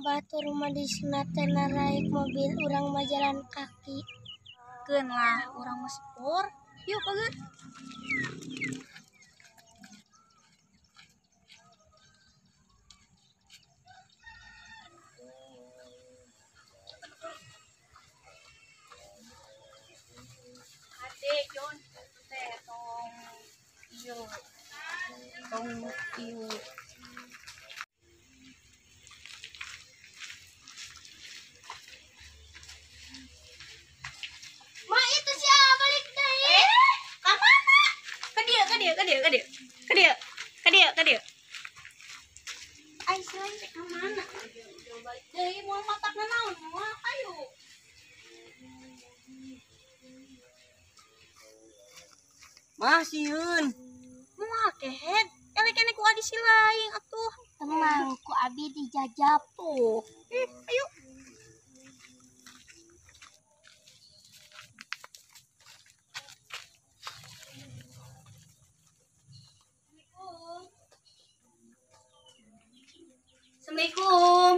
batur rumah di sunatena naik mobil urang mah jalan kaki. Keun lah urang masih por. Yuk pageut. Ade Jon teh tong ieu. Tong ieu. Ma itu siapa balik deui? Ka mana? Ka dieu. Ai selain teh ka mana? Balik deui moal matakna naon moal ayo. Masieun. Moal kehead. Elek kene ku adi silaing atuh. Tenang, ku abi dijajab tuh. Ayo. Assalamualaikum.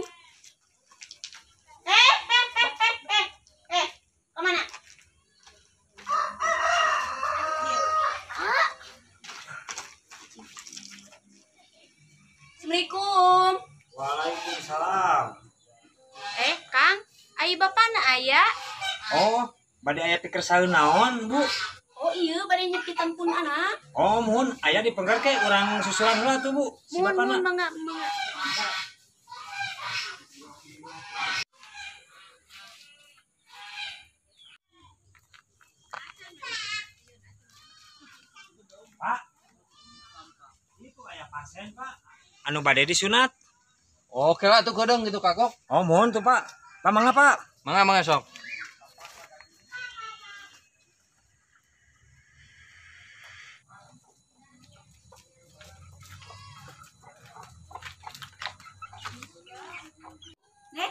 Kemana? Assalamualaikum. Waalaikumsalam. Kang, ai bapana aya? Oh, bade aya pikir saeun naon, Bu? Oh iya, bade nyepitan pun anak. Oh, muhun aya di penggar ke urang susulan heula tuh, Bu. Si Mun bapana. mangga. Pak. Itu aya pasien, Pak. Anu bade disunat. Oke lah tuh kodong gitu kakok. Oh, muhun tuh, Pak. Pak mangga, Pak. Mangga sok.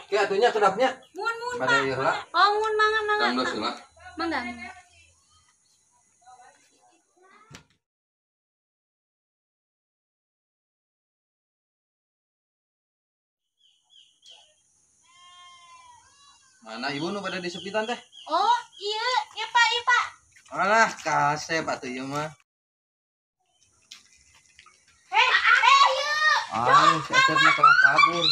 Ki atunya kedapnya. Mun Pada ieu heula. Oh, mun mangga. Tanglos heula. Mangga. Mana ibu nu pada disepitan teh? Oh, iya Pak. Alah, kasep atuh ieu mah. Ah, si Acep mah kalah kabur.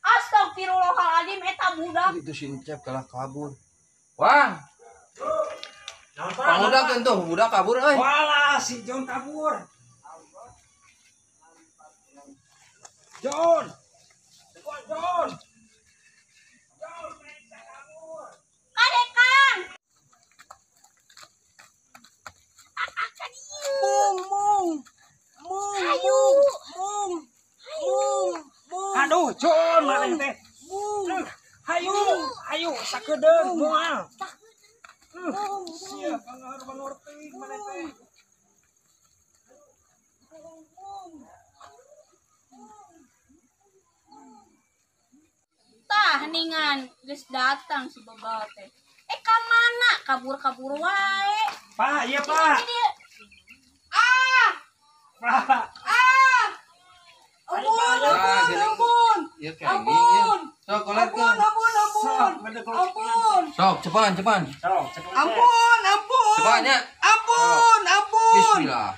Astagfirullahaladzim, eta budak. Itu si Acep kalah kabur. Wah, Naon, Pak? pangudak tuh, budak kabur euy. Walah, si Jon kabur. Jon. Jon. Kadekang. Aduh, Jon, mana teh? Hayu, sakedeung moal. Sia, kangeur banor teuing mana teh? Tah ningan geus datang si Bebal teh. Ka mana? Kabur wae. Pak, iya, Pak. Ini dia. Ah! Pak. Ampun. Ieu kayak gini. Sok kolet ke. Sok, bener kalau Sok, cepan. Sok, cepet. Cepat nya. Bismillah.